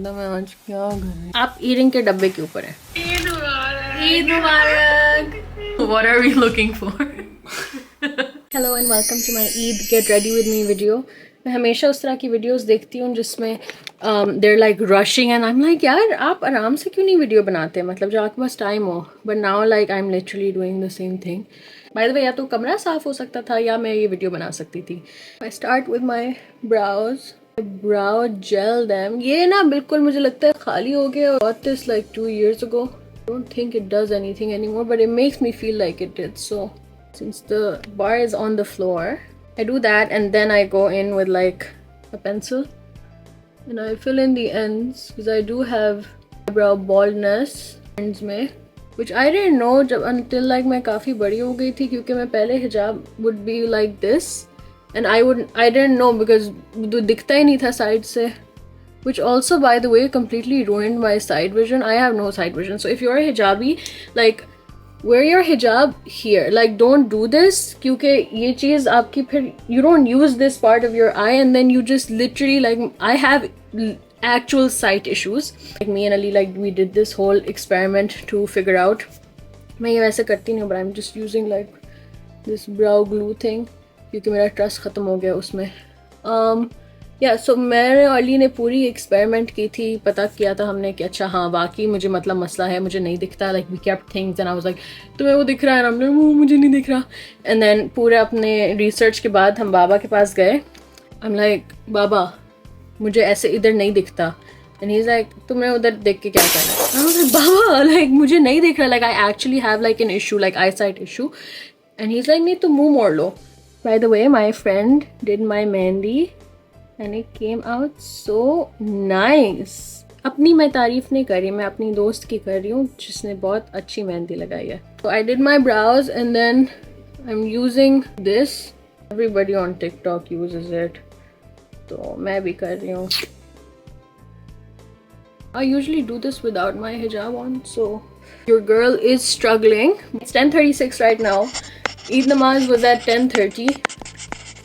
बंदा मैं आज क्या करूं। आप ईयरिंग के डब्बे के ऊपर है। ईद मुबारक। What are we looking for? Hello and welcome to my Eid Get Ready With Me video. मैं हमेशा उस तरह की वीडियोस देखती हूँ जिसमें they're like rushing and I'm like यार आप आराम से क्यों नहीं वीडियो बनाते, मतलब जब आपके पास टाइम हो. But now like I'm literally doing the same thing. By the way, या तो कमरा साफ हो सकता था या मैं ये वीडियो बना सकती थी. I start with my brows. Brow gel them. ये ना बिल्कुल मुझे लगता है खाली हो गया. I bought this like 2 years ago. I don't think it does anything anymore, but it makes me feel like it did. So since the bar is on the floor, I do that and then I go in with like a pencil and I fill in the ends because I do have eyebrow baldness ends में, which I didn't know until like मैं काफ़ी बड़ी हो गई थी क्योंकि मैं पहले हिजाब would be like this and I didn't know because दिखता ही नहीं था साइड से, which also by the way completely ruined my side vision. I have no side vision, so if you're a hijabi, like wear your hijab here, like don't do this क्योंकि ये चीज़ आपकी फिर you don't use this part of your eye and then you just literally like I have actual sight issues. Like me and Ali, like we did this whole experiment to figure out. मैं ये वैसे करती नहीं हूँ but I'm just using like this brow glue thing क्योंकि मेरा trust ख़त्म हो गया उसमें. सो मैंने और अली ने पूरी एक्सपेरिमेंट की थी, पता किया था हमने कि अच्छा हाँ वाकई मुझे मतलब मसला है, मुझे नहीं दिखता. Like we kept things and I was like तुम्हें वो दिख रहा है, हमने वो मुझे नहीं दिख रहा. एंड देन पूरे अपने रिसर्च के बाद हम बाबा के पास गए. आई एम लाइक बाबा मुझे ऐसे इधर नहीं दिखता एंड ही इज लाइक तुम्हें उधर देख के क्या करना है. आई वाज लाइक बाबा लाइक मुझे नहीं दिख रहा, like I actually have like an issue like I sight issue. And he is like नहीं तुम मुँह मोड़ लो. By the way my friend did my mehndi and it came out so nice. अपनी मैं तारीफ नहीं कर रही, मैं अपनी दोस्त की कर रही हूँ जिसने बहुत अच्छी मेहंदी लगाई है. So I did my brows and then I'm using this. Everybody on TikTok uses it, तो मैं भी कर रही हूँ. I usually do this without my hijab on, so your girl is struggling. It's 10:36 right now. Eid namaz was at 10:30.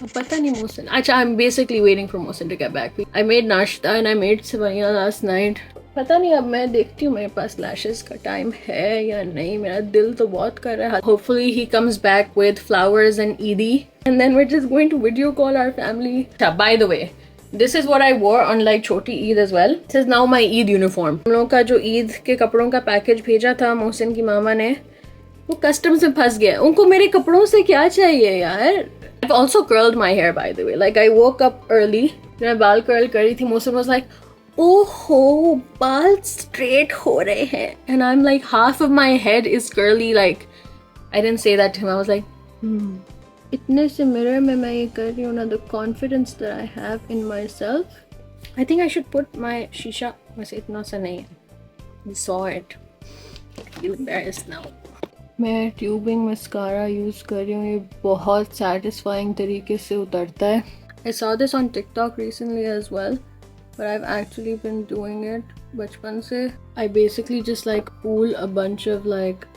पता नहीं मोहसिन. अच्छा I'm basically waiting for Mohsin to get back. I made नाश्ता and I made सेवइयां last night. पता नहीं अब मैं देखती हूँ मेरे पास lashes का टाइम है या नहीं. मेरा दिल तो बहुत कर रहा है. Hopefully he comes back with flowers and Eidi and then we're just going to video call our family. By the way, this is what I wore on like छोटी Eid as well. This is now my Eid uniform. हम लोगों का जो ईद के कपड़ों का package भेजा था मोहसिन की मामा ने, वो कस्टम से फंस गया. उनको मेरे कपड़ों से क्या चाहिए यार. I've also curled my hair by the way. Like I woke up early. मैं बाल कर्ल कर रही थी. Mohsin was like, "Oh ho, बाल straight हो रहे हैं." And I'm like, half of my head is curly. Like I didn't say that to him. I was like, इतने से mirror में मैं ये कर रही हूँ ना. The confidence that I have in myself. I think I should put my शीशा. वैसे इतना सा नहीं है. You saw it. I feel embarrassed now. मैं ट्यूबिंग मस्कारा यूज़ कर रही हूँ. ये बहुत सेटिस्फाइंग तरीके से उतरता है. I saw this on TikTok recently as well, but I've actually been doing it बचपन से. I basically just like pull a bunch of like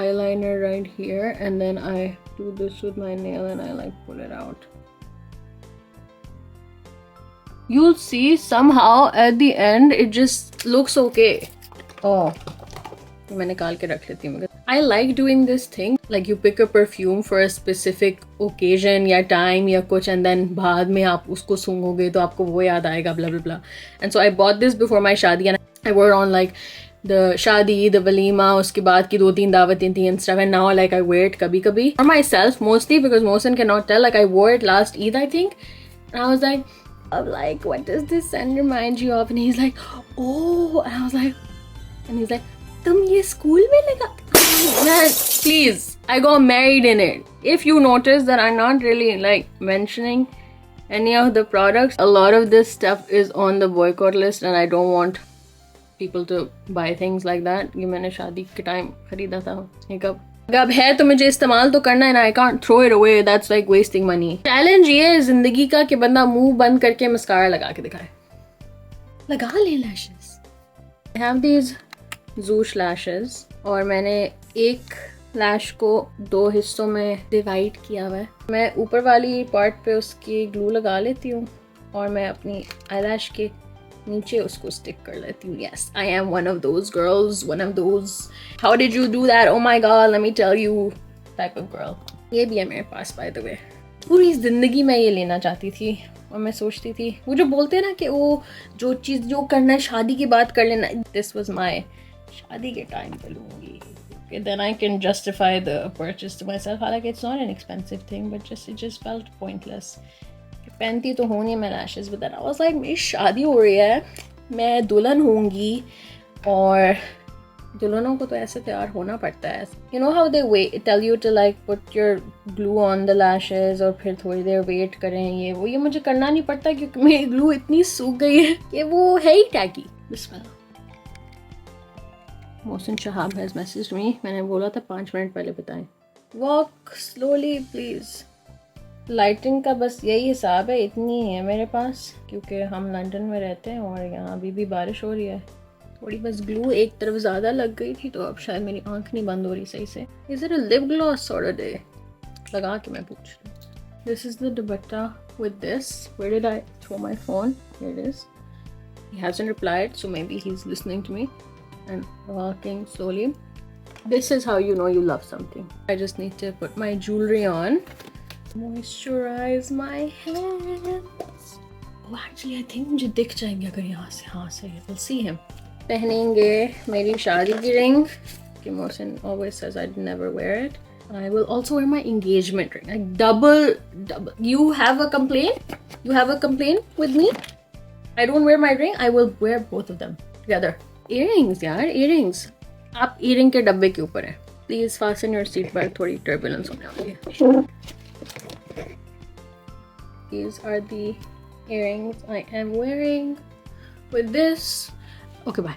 eyeliner right here and then I do this with my nail and I like pull it out. You'll see somehow at the end it just looks okay. Oh, मैं निकाल के रख लेती हूँ. I like doing this thing, like you pick a perfume for a specific occasion या time या कुछ and then बाद में आप उसको सूंघोगे तो आपको वो याद आएगा blah blah blah. And so I bought this before my शादी and I wore on like the शादी, the walima, उसके बाद की 2-3 दावतें थी and stuff, and now like I wear it कभी कभी for myself mostly because Mohsin cannot tell. Like I wore it last Eid I think and I was like I'm like what does this scent remind you of, and he's like oh, and I was like, and he's like तुम ये school में लगा. Man, please, I got married in it. If you notice that I'm not really like mentioning any of the products, a lot of this stuff is on the boycott list and I don't want people to buy things like that. ये मैंने शादी के time खरीदा था. ये कब है तो मुझे इस्तेमाल तो करना है ना. I can't throw it away. That's like wasting money. Challenge ये है जिंदगी का कि बंदा मुंह बंद करके मस्कारा लगा के दिखाए. लगा ले lashes. I have these Zoosh lashes और मैंने एक लैश को 2 हिस्सों में डिवाइड किया हुआ है. मैं ऊपर वाली पार्ट पे उसकी ग्लू लगा लेती हूँ और मैं अपनी आईलैश के नीचे उसको स्टिक कर लेती हूँ. Yes, I am one of those girls, one of those how did you do that, oh my god, let me tell you type of girl. ये भी है मेरे पास by the way. पूरी ज़िंदगी मैं ये लेना चाहती थी और मैं सोचती थी वो जो बोलते हैं ना कि वो जो चीज़ जो करना है शादी के बाद कर लेना. This was my शादी के टाइम पे लूँगी. Then I can justify the purchase to myself. हालांकि it's not an expensive thing, but it just felt pointless. पहनती तो हूँ नहीं मैं lashes, but then I was like मेरी शादी हो रही है, मैं दुल्हन होंगी और दुल्हनों को तो ऐसे तैयार होना पड़ता है. You know how they tell you to like put your glue on the lashes और फिर थोड़ी देर वेट करें ये मुझे करना नहीं पड़ता क्योंकि मेरी ग्लू इतनी सूख गई है कि वो है ही टैगी. बिस्मिल्लाह. Mohsin Shahab has messaged me. मैंने बोला था 5 मिनट पहले बताएं. Walk slowly please. लाइटिंग का बस यही हिसाब है, इतनी है मेरे पास क्योंकि हम लंदन में रहते हैं और यहाँ अभी भी बारिश हो रही है. थोड़ी बस ग्लू एक तरफ ज़्यादा लग गई थी तो अब शायद मेरी आंख नहीं बंद हो रही सही से. Is it a lip gloss sort of day? लगा के मैं पूछ रही हूँ. This is the dupatta with this. Where did I throw my phone? Here it is. He hasn't replied so maybe he is listening to me. And walking slowly. This is how you know you love something. I just need to put my jewelry on. Moisturize my hands. Oh, actually, I think मुझे दिख जाएंगे अगर यहाँ से. हाँ सही. We'll see him. पहनेंगे मेरी शादी की रिंग. कि Mohsin always says I'd never wear it. I will also wear my engagement ring. Like double. You have a complaint? You have a complaint with me? I don't wear my ring. I will wear both of them together. Earrings यार, earrings. आप earring के डब्बे के ऊपर हैं. Please fasten your seat belt. थोड़ी turbulence होने वाली है. These are the earrings I am wearing with this. Okay, bye.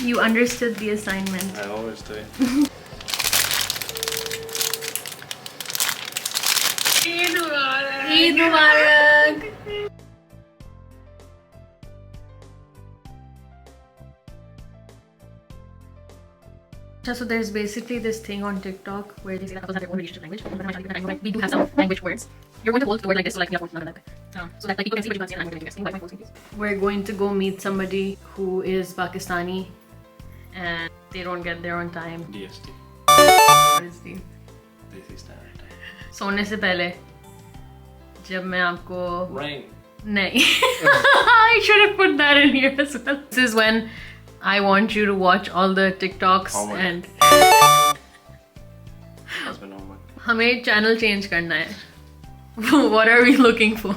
You understood the assignment. I always do. Eid Mubarak. So there's basically this thing on TikTok where they say that couples have their own relationship language. We do have some language words. You're going to hold the word like this, so like we have not like so that like people can see what you can see and I'm going to make my phone. We're going to go meet somebody who is Pakistani and they don't get there on time. DST. What is the? This is standard time. सोने से पहले जब मैं आपको Rain. नहीं. I should have put that in here as well. This is when I want you to watch all the TikToks and Husband homework. हमें channel change करना है. What are we looking for?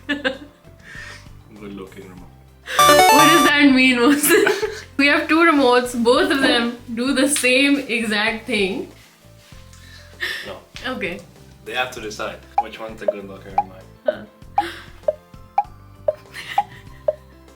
Good looking remote. What does that mean, Mohsin? We have 2 remotes. Both of them do the same exact thing. No. Okay. They have to decide which one's the good looking remote.